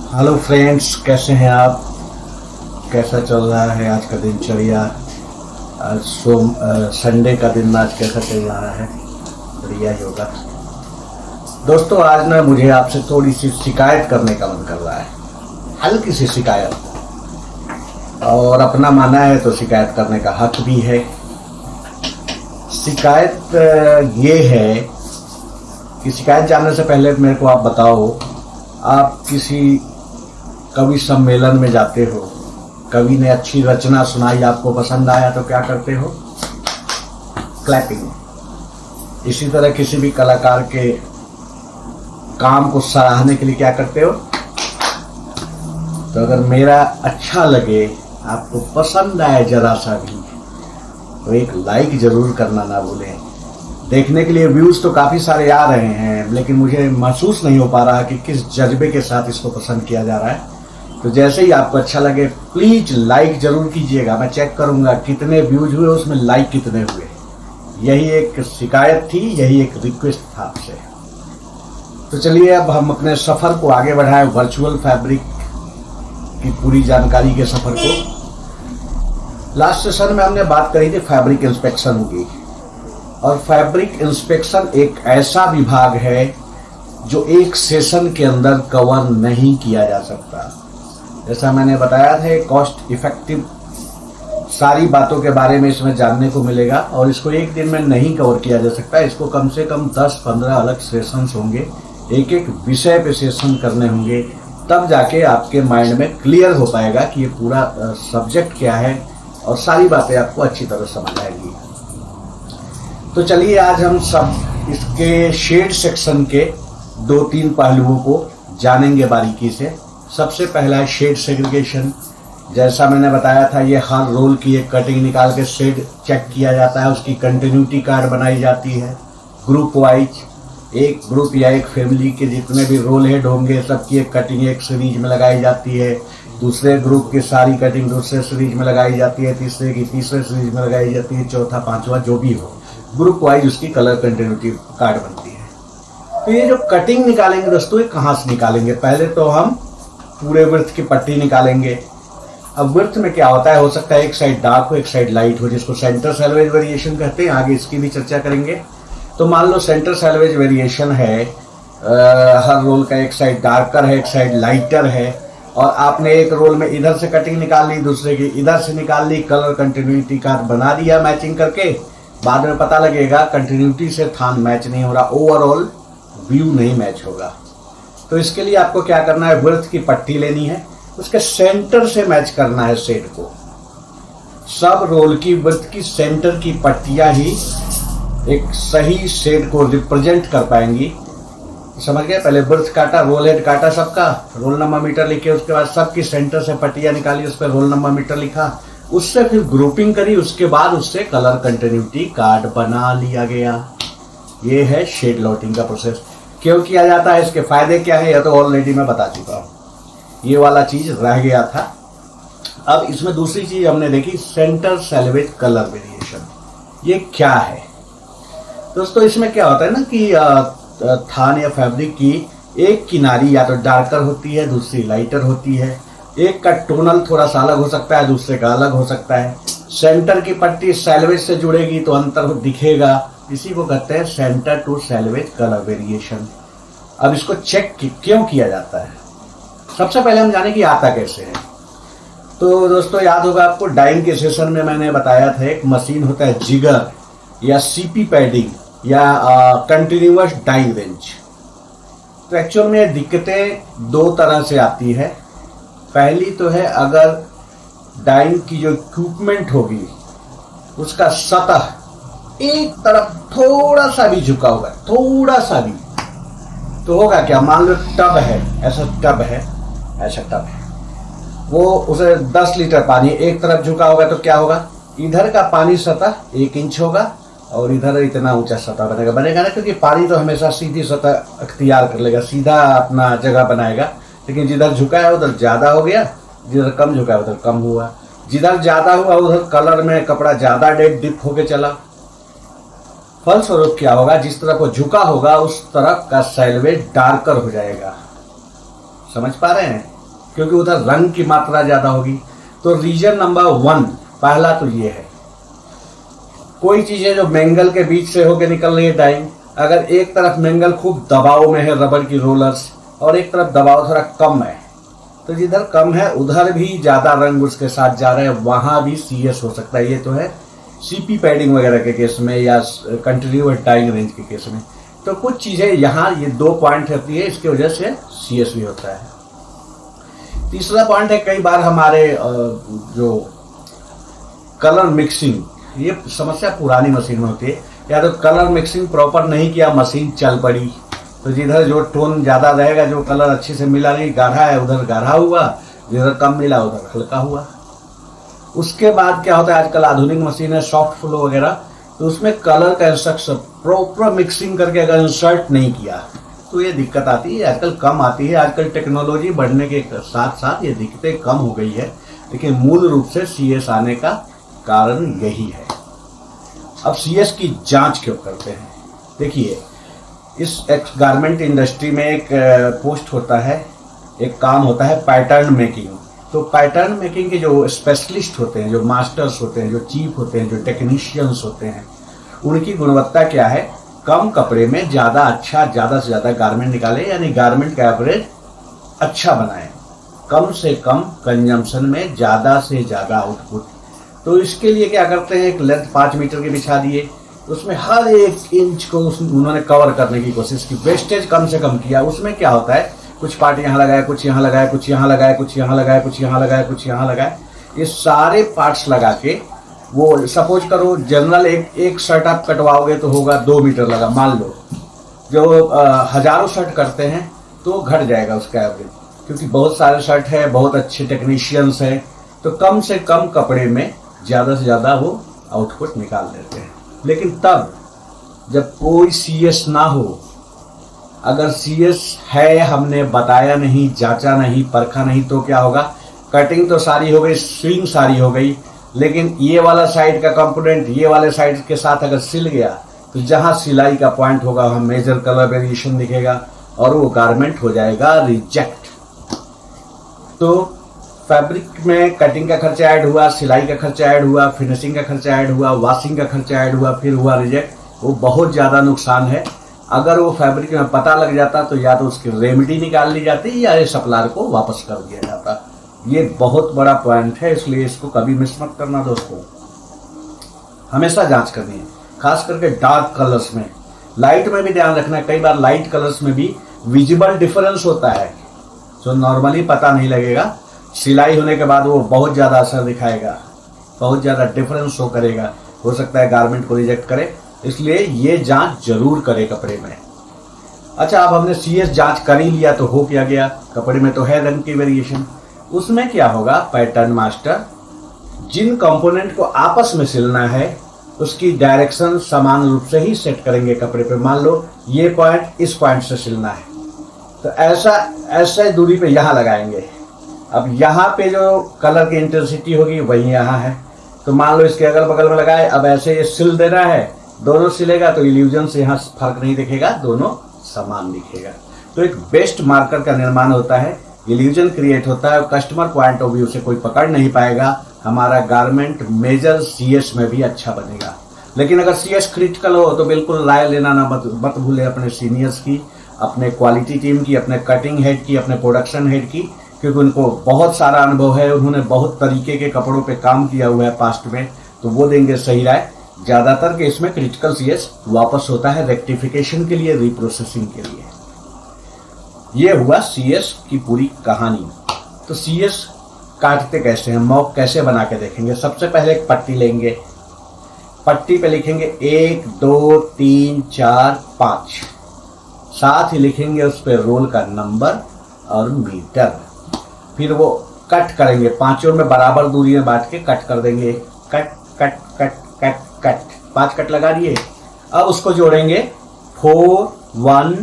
Hello friends, कैसे हैं आप? कैसा चल रहा है आज का दिनचर्या? आज संडे का दिन आज कैसा चल रहा है? बढ़िया ही होगा। दोस्तों, आज ना मुझे आपसे थोड़ी सी शिकायत करने का मन कर रहा है, हल्की सी शिकायत। और अपना माना है तो शिकायत करने का हक भी है। शिकायत ये है कि शिकायत जानने से पहले मेरे को आप बताओ, आप किसी कवि सम्मेलन में जाते हो, कवि ने अच्छी रचना सुनाई, आपको पसंद आया तो क्या करते हो? क्लैपिंग। इसी तरह किसी भी कलाकार के काम को सराहने के लिए क्या करते हो? तो अगर मेरा अच्छा लगे, आपको पसंद आए जरा सा भी, तो एक लाइक जरूर करना ना भूलें। देखने के लिए व्यूज तो काफी सारे आ रहे हैं, लेकिन मुझे महसूस नहीं हो पा रहा कि किस जज्बे के साथ इसको पसंद किया जा रहा है। तो जैसे ही आपको अच्छा लगे प्लीज लाइक जरूर कीजिएगा। मैं चेक करूंगा कितने व्यूज हुए, उसमें लाइक कितने हुए। यही एक शिकायत थी, यही एक रिक्वेस्ट था आपसे। तो चलिए अब हम अपने सफर को आगे बढ़ाएं, वर्चुअल फैब्रिक की पूरी जानकारी के सफर को। लास्ट सेशन में हमने बात करी थी फैब्रिक इंस्पेक्शन की। और फैब्रिक इंस्पेक्शन एक ऐसा विभाग है जो एक सेशन के अंदर कवर नहीं किया जा सकता। जैसा मैंने बताया था, कॉस्ट इफेक्टिव सारी बातों के बारे में इसमें जानने को मिलेगा और इसको एक दिन में नहीं कवर किया जा सकता। इसको कम से कम 10-15 अलग सेशंस होंगे, एक एक विषय पे सेशन करने होंगे, तब जाके आपके माइंड में क्लियर हो पाएगा कि ये पूरा सब्जेक्ट क्या है और सारी बातें आपको अच्छी तरह समझ आएगी। तो चलिए आज हम सब इसके शेड सेक्शन के 2-3 पहलुओं को जानेंगे बारीकी से। सबसे पहला है शेड सेग्रीगेशन। जैसा मैंने बताया था, ये हर रोल की एक कटिंग निकाल के शेड चेक किया जाता है, उसकी कंटिन्यूटी कार्ड बनाई जाती है ग्रुप वाइज। एक ग्रुप या एक फैमिली के जितने भी रोल हेड होंगे सबकी एक कटिंग एक सीरीज में लगाई जाती है, दूसरे ग्रुप की सारी कटिंग दूसरे सीरीज में लगाई जाती है, तीसरे की तीसरे सीरीज में लगाई जाती है, चौथा पांचवा जो भी हो, ग्रुप वाइज उसकी कलर कंटिन्यूटी कार्ड बनती है। तो ये जो कटिंग निकालेंगे दोस्तों, ये कहाँ से निकालेंगे? पहले तो हम पूरे वृत्त की पट्टी निकालेंगे। अब वृत्त में क्या होता है, हो सकता है एक साइड डार्क हो एक साइड लाइट हो, जिसको सेंटर सैल्वेज वेरिएशन कहते हैं। आगे इसकी भी चर्चा करेंगे। तो मान लो सेंटर सैल्वेज वेरिएशन है, हर रोल का एक साइड डार्कर है एक साइड लाइटर है, और आपने एक रोल में इधर से कटिंग निकाल ली, दूसरे की इधर से निकाल ली, कलर कंटिन्यूटी कार्ड बना दिया मैचिंग करके। बाद में पता लगेगा कंटिन्यूटी से थान मैच नहीं हो रहा, ओवरऑल व्यू नहीं मैच होगा। तो इसके लिए आपको क्या करना है, वृत्त की पट्टी लेनी है, उसके सेंटर से मैच करना है शेड को। सब रोल की वृत्त की सेंटर की पट्टियां ही एक सही शेड को रिप्रेजेंट कर पाएंगी। समझ गए? पहले वृत्त काटा, रोल हेड काटा सबका, रोल नंबर मीटर लिखे, उसके बाद सबकी सेंटर से पट्टियां निकाली, उस पर रोल नंबर मीटर लिखा, उससे फिर ग्रुपिंग करी, उसके बाद उससे कलर कंटिन्यूटी कार्ड बना लिया गया। ये है शेड लॉटिंग का प्रोसेस। क्यों किया जाता है, इसके फायदे क्या है, यह तो ऑलरेडी मैं बता चुका हूं। ये वाला चीज रह गया था। अब इसमें दूसरी चीज हमने देखी, सेंटर सैल्वेज कलर वेरिएशन। ये क्या है दोस्तों? इसमें क्या होता है ना कि थान या फैब्रिक की एक किनारी या तो डार्कर होती है, दूसरी लाइटर होती है। एक का टोनल थोड़ा सा अलग हो सकता है, दूसरे का अलग हो सकता है। सेंटर की पट्टी सैल्वेज से जुड़ेगी तो अंतर दिखेगा। इसी को कहते हैं centre to selvage colour variation. अब इसको चेक क्यों किया जाता है? सबसे पहले हम जाने कि आता कैसे है। तो दोस्तों याद होगा आपको, डाइंग के सेशन में मैंने बताया था एक मशीन होता है जिगर या सीपी पैडिंग या कंटिन्यूअस डाइंग रेंच। तो एक्चुअल में दिक्कतें 2 तरह से आती है। पहली तो है, अगर डाइंग की जो इक्विपमेंट होगी उसका सतह एक तरफ थोड़ा सा भी झुका होगा, थोड़ा सा भी, तो होगा क्या, मान लो टब है, ऐसा टब है, ऐसा टब है, वो उसे 10 लीटर पानी एक तरफ झुका होगा तो क्या होगा, इधर का पानी सतह 1 इंच होगा और इधर इतना ऊंचा सतह बनेगा ना, क्योंकि पानी तो हमेशा सीधी सतह अख्तियार कर लेगा, सीधा अपना जगह बनाएगा। लेकिन जिधर झुका है उधर ज्यादा हो गया, जिधर कम झुका है उधर कम हुआ, जिधर ज्यादा हुआ उधर कलर में कपड़ा ज्यादा डिप होके चला। फलस्वरूप क्या होगा, जिस तरफ वो झुका होगा उस तरफ का सैल्वेज डार्कर हो जाएगा। समझ पा रहे हैं? क्योंकि उधर रंग की मात्रा ज़्यादा होगी। तो रीजन नंबर 1 पहला तो ये है, कोई चीज़ें जो मैंगल के बीच से होकर निकल रही है डाइंग, अगर एक तरफ मैंगल खूब दबाव में है रबड़ की रोलर्स और एक तरफ दबाव थोड़ा कम है, तो जिधर कम है उधर भी ज़्यादा रंग उसके साथ जा रहा है, वहाँ भी CS हो सकता है। ये तो है CP पैडिंग वगैरह के केस में या कंटिन्यूअस डाइंग रेंज के केस में। तो कुछ चीज़ें यहाँ ये 2 पॉइंट होती है, इसकी वजह से CS भी होता है। तीसरा पॉइंट है, कई बार हमारे जो कलर मिक्सिंग, ये समस्या पुरानी मशीन में होती है, या तो कलर मिक्सिंग प्रॉपर नहीं किया, मशीन चल पड़ी, तो जिधर जो टोन ज़्यादा रहेगा, जो कलर अच्छे से मिला नहीं, गाढ़ा है उधर गाढ़ा हुआ, जिधर कम मिला उधर हल्का हुआ। उसके बाद क्या होता है, आजकल आधुनिक मशीन है सॉफ्ट फ्लो वगैरह, तो उसमें कलर का इंस्ट्रक्शन प्रॉपर मिक्सिंग करके अगर इंसर्ट नहीं किया तो ये दिक्कत आती है। आजकल कम आती है, आजकल टेक्नोलॉजी बढ़ने के साथ साथ ये दिक्कतें कम हो गई है, लेकिन मूल रूप से CS आने का कारण यही है। अब CS की जांच क्यों करते हैं? देखिए, इस गारमेंट इंडस्ट्री में एक पोस्ट होता है, एक काम होता है पैटर्न मेकिंग। तो पैटर्न मेकिंग के जो स्पेशलिस्ट होते हैं, जो मास्टर्स होते हैं, जो चीफ होते हैं, जो टेक्नीशियंस होते हैं, उनकी गुणवत्ता क्या है, कम कपड़े में ज़्यादा अच्छा, ज़्यादा से ज़्यादा गारमेंट निकाले, यानी गारमेंट का एवरेज अच्छा बनाए, कम से कम कंजम्पशन में ज़्यादा से ज़्यादा आउटपुट। तो इसके लिए क्या करते हैं, एक लेंथ 5 मीटर के बिछा दिए, उसमें हर एक इंच को उन्होंने कवर करने की कोशिश की, वेस्टेज कम से कम किया। उसमें क्या होता है, कुछ पार्ट यहाँ लगाया, कुछ यहाँ लगाया, कुछ यहाँ लगाया, कुछ यहाँ लगाया, कुछ यहाँ लगाया, कुछ यहाँ लगाया, ये सारे पार्ट्स लगा के वो सपोज करो जनरल एक शर्ट आप कटवाओगे तो होगा 2 मीटर लगा, मान लो। जो हजारों शर्ट करते हैं तो घट जाएगा उसका एवरेज, क्योंकि बहुत सारे शर्ट है, बहुत अच्छे टेक्नीशियंस हैं, तो कम से कम कपड़े में ज़्यादा से ज़्यादा वो आउटपुट निकाल लेते हैं। लेकिन तब जब कोई CS ना हो, अगर CS है, हमने बताया नहीं, जांचा नहीं, परखा नहीं, तो क्या होगा, कटिंग तो सारी हो गई, स्विंग सारी हो गई, लेकिन ये वाला साइड का कंपोनेंट ये वाले साइड के साथ अगर सिल गया तो जहां सिलाई का पॉइंट होगा वहां मेजर कलर वेरिएशन दिखेगा और वो गारमेंट हो जाएगा रिजेक्ट। तो फैब्रिक में कटिंग का खर्चा ऐड हुआ, सिलाई का खर्चा ऐड हुआ, फिनिशिंग का खर्चा ऐड हुआ, वॉशिंग का खर्चा ऐड हुआ, फिर हुआ रिजेक्ट। वो बहुत ज़्यादा नुकसान है। अगर वो फैब्रिक में पता लग जाता तो या तो उसकी रेमेडी निकाल ली जाती या ये सप्लायर को वापस कर दिया जाता। ये बहुत बड़ा पॉइंट है, इसलिए इसको कभी मिस मत करना दोस्तों। हमेशा जांच करनी है, खास करके डार्क कलर्स में। लाइट में भी ध्यान रखना है, कई बार लाइट कलर्स में भी विजिबल डिफरेंस होता है जो नॉर्मली पता नहीं लगेगा, सिलाई होने के बाद वो बहुत ज़्यादा असर दिखाएगा, बहुत ज़्यादा डिफरेंस शो करेगा, हो सकता है गारमेंट को रिजेक्ट करे। इसलिए ये जांच जरूर करे कपड़े में। अच्छा, अब हमने CS जांच कर ही लिया तो हो क्या गया, कपड़े में तो है रंग की वेरिएशन। उसमें क्या होगा, पैटर्न मास्टर जिन कंपोनेंट को आपस में सिलना है उसकी डायरेक्शन समान रूप से ही सेट करेंगे कपड़े पे। मान लो ये पॉइंट इस पॉइंट से सिलना है तो ऐसा दूरी पे यहाँ लगाएंगे। अब यहाँ पे जो कलर की इंटेंसिटी होगी वही यहाँ है, तो मान लो इसके अगल बगल में लगाए। अब ऐसे ये सिल देना है, दोनों सिलेगा तो इल्यूजन से यहाँ फर्क नहीं दिखेगा, दोनों समान दिखेगा। तो एक बेस्ट मार्कर का निर्माण होता है, इल्यूजन क्रिएट होता है, कस्टमर पॉइंट ऑफ व्यू से कोई पकड़ नहीं पाएगा, हमारा गारमेंट मेजर CS में भी अच्छा बनेगा। लेकिन अगर CS क्रिटिकल हो तो बिल्कुल राय लेना ना मत भूले अपने सीनियर्स की, अपने क्वालिटी टीम की, अपने कटिंग हेड की, अपने प्रोडक्शन हेड की, क्योंकि उनको बहुत सारा अनुभव है, उन्होंने बहुत तरीके के कपड़ों पे काम किया हुआ है पास्ट में, तो वो देंगे सही राय। ज़्यादातर केस में क्रिटिकल CS वापस होता है रेक्टिफिकेशन के लिए, रिप्रोसेसिंग के लिए। ये हुआ CS की पूरी कहानी। तो CS काटते कैसे हैं, मॉक कैसे बना के देखेंगे। सबसे पहले एक पट्टी लेंगे, पट्टी पे लिखेंगे 1 2 3 4 5, साथ ही लिखेंगे उस पर रोल का नंबर और मीटर। फिर वो कट करेंगे, पांचों में बराबर दूरी में बांट के कट कर देंगे। Cut cut cut cut cut, 5 cut लगा दिए। अब उसको जोड़ेंगे 4 1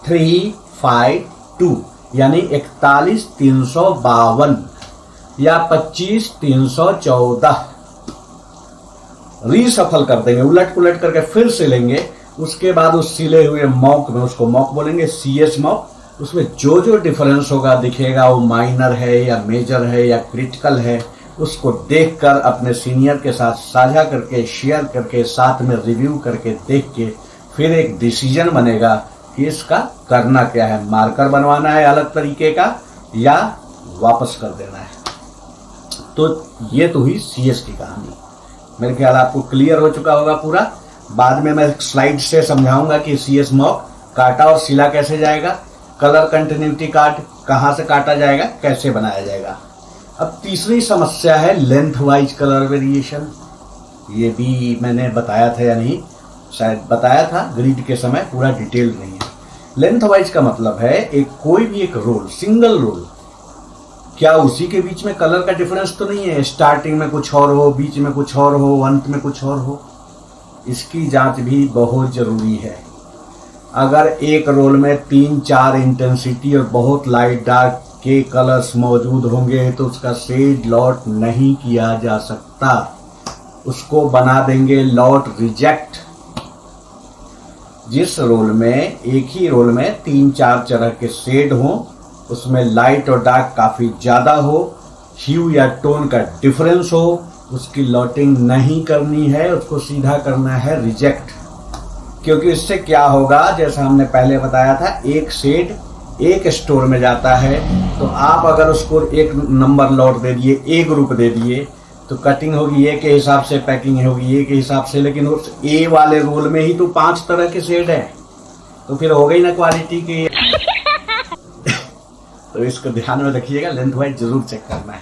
3 5 2, यानी 41 352 या 25 314। रीसफल कर देंगे, उलट पुलट करके फिर सिलेंगे। उसके बाद उस सिले हुए मॉक में, उसको मॉक बोलेंगे CS मॉक, उसमें जो जो डिफरेंस होगा दिखेगा, वो माइनर है या मेजर है या क्रिटिकल है, उसको देखकर अपने सीनियर के साथ साझा करके, शेयर करके, साथ में रिव्यू करके, देख के फिर एक डिसीजन बनेगा कि इसका करना क्या है, मार्कर बनवाना है अलग तरीके का या वापस कर देना है। तो ये तो हुई सीएस की कहानी। मेरे ख्याल आपको क्लियर हो चुका होगा पूरा। बाद में मैं स्लाइड से समझाऊंगा कि सीएस मॉक काटा और सिला कैसे जाएगा, कलर कंटिन्यूटी कार्ड कहाँ से काटा जाएगा, कैसे बनाया जाएगा। अब तीसरी समस्या है लेंथ वाइज कलर वेरिएशन। ये भी मैंने बताया था या नहीं, शायद बताया था ग्रिड के समय, पूरा डिटेल नहीं है। लेंथ वाइज का मतलब है एक कोई भी एक रोल, सिंगल रोल, क्या उसी के बीच में कलर का डिफरेंस तो नहीं है, स्टार्टिंग में कुछ और हो, बीच में कुछ और हो, अंत में कुछ और हो। इसकी जांच भी बहुत जरूरी है। अगर एक रोल में 3-4 इंटेंसिटी और बहुत लाइट डार्क के कलर्स मौजूद होंगे तो उसका शेड लॉट नहीं किया जा सकता, उसको बना देंगे लॉट रिजेक्ट। जिस रोल में, एक ही रोल में 3-4 तरह के शेड हों, उसमें लाइट और डार्क काफी ज्यादा हो, ह्यू या टोन का डिफरेंस हो, उसकी लॉटिंग नहीं करनी है, उसको सीधा करना है रिजेक्ट। क्योंकि इससे क्या होगा, जैसा हमने पहले बताया था, एक शेड एक स्टोर में जाता है, तो आप अगर उसको एक नंबर लॉट दे दिए, ए ग्रुप दे दिए, तो कटिंग होगी ए के हिसाब से, पैकिंग होगी ए के हिसाब से, लेकिन उस ए वाले रोल में ही तो 5 तरह के शेड है, तो फिर हो गई ना क्वालिटी की। तो इसको ध्यान में रखिएगा, लेंथ वाइज जरूर चेक करना है।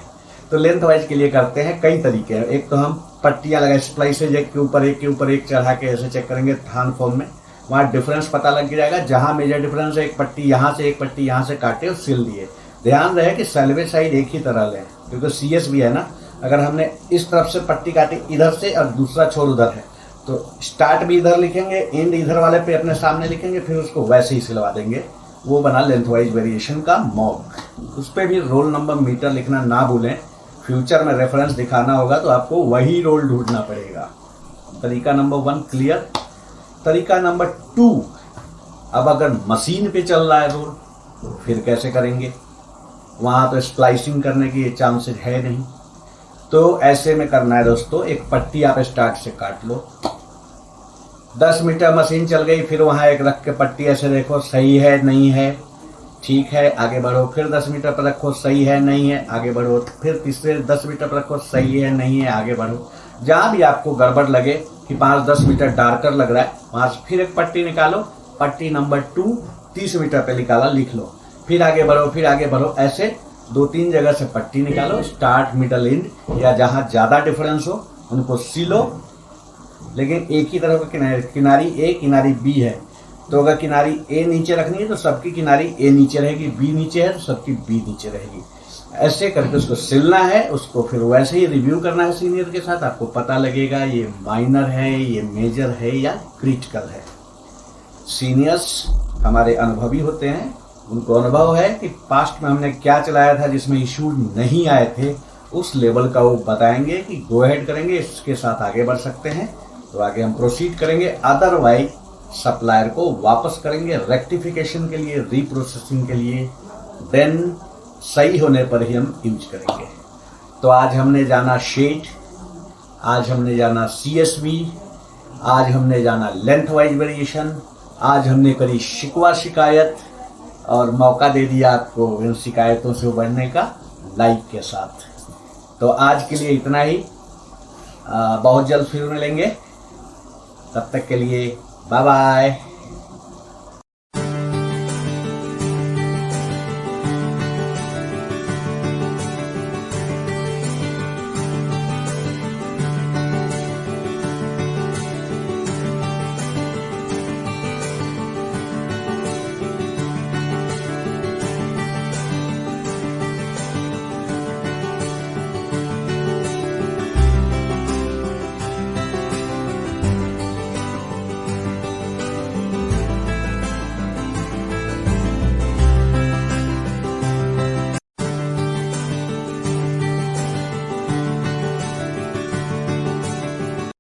तो लेंथ वाइज के लिए करते हैं कई तरीके हैं। एक तो हम पट्टियां लगा, स्प्लाइसेज एक के ऊपर एक चढ़ा के ऐसे चेक करेंगे थान फॉर्म में, वहाँ डिफरेंस पता लग जाएगा। जहाँ मेजर डिफरेंस है, एक पट्टी यहाँ से एक पट्टी यहाँ से काटे और सिल दिए। ध्यान रहे कि सैल्वेज साइड एक ही तरह लें, क्योंकि सीएस भी है ना। अगर हमने इस तरफ से पट्टी काटी इधर से और दूसरा छोर उधर है, तो स्टार्ट भी इधर लिखेंगे, एंड इधर वाले पे अपने सामने लिखेंगे, फिर उसको वैसे ही सिलवा देंगे। वो बना लेंथ वाइज वेरिएशन का मॉक। उस पर भी रोल नंबर मीटर लिखना ना भूलें, फ्यूचर में रेफरेंस दिखाना होगा तो आपको वही रोल ढूंढना पड़ेगा। तरीका नंबर 1 क्लियर। तरीका नंबर 2, अब अगर मशीन पे चल रहा है रोल तो फिर कैसे करेंगे, वहाँ तो स्प्लाइसिंग करने की चांसेस है नहीं। तो ऐसे में करना है दोस्तों, एक पट्टी आप स्टार्ट से काट लो, 10 मीटर मशीन चल गई, फिर वहाँ एक रख के पट्टी ऐसे देखो सही है नहीं है, ठीक है आगे बढ़ो, फिर 10 मीटर पर रखो सही है नहीं है, आगे बढ़ो, फिर तीसरे 10 मीटर पर रखो सही है नहीं है, आगे बढ़ो। जहाँ भी आपको गड़बड़ लगे कि 5-10 मीटर डार्कर लग रहा है, वहाँ से फिर एक पट्टी निकालो, पट्टी नंबर 2 30 मीटर पे निकाला, लिख लो, फिर आगे बढ़ो, फिर आगे बढ़ो। ऐसे 2-3 जगह से पट्टी निकालो, स्टार्ट मिडल एंड, या जहाँ ज़्यादा डिफरेंस हो उनको सिलो। लेकिन एक ही तरफ किनारी ए किनारी बी है, तो अगर किनारी ए नीचे रखनी है तो सबकी किनारी ए नीचे रहेगी, बी नीचे है तो सबकी बी नीचे रहेगी। ऐसे करके उसको सिलना है, उसको फिर वैसे ही रिव्यू करना है सीनियर के साथ। आपको पता लगेगा ये माइनर है, ये मेजर है या क्रिटिकल है। सीनियर्स हमारे अनुभवी होते हैं, उनको अनुभव है कि पास्ट में हमने क्या चलाया था जिसमें इशू नहीं आए थे, उस लेवल का वो बताएंगे कि गो अहेड करेंगे, इसके साथ आगे बढ़ सकते हैं तो आगे हम प्रोसीड करेंगे, अदरवाइज सप्लायर को वापस करेंगे रेक्टिफिकेशन के लिए, रीप्रोसेसिंग के लिए, देन सही होने पर ही हम यूज करेंगे। तो आज हमने जाना शेड, आज हमने जाना CSV, आज हमने जाना लेंथ वाइज वेरिएशन, आज हमने करी शिकवा शिकायत और मौका दे दिया आपको इन शिकायतों से उबरने का लाइक के साथ। तो आज के लिए इतना ही, बहुत जल्द फिर मिलेंगे, तब तक के लिए बाय बाय।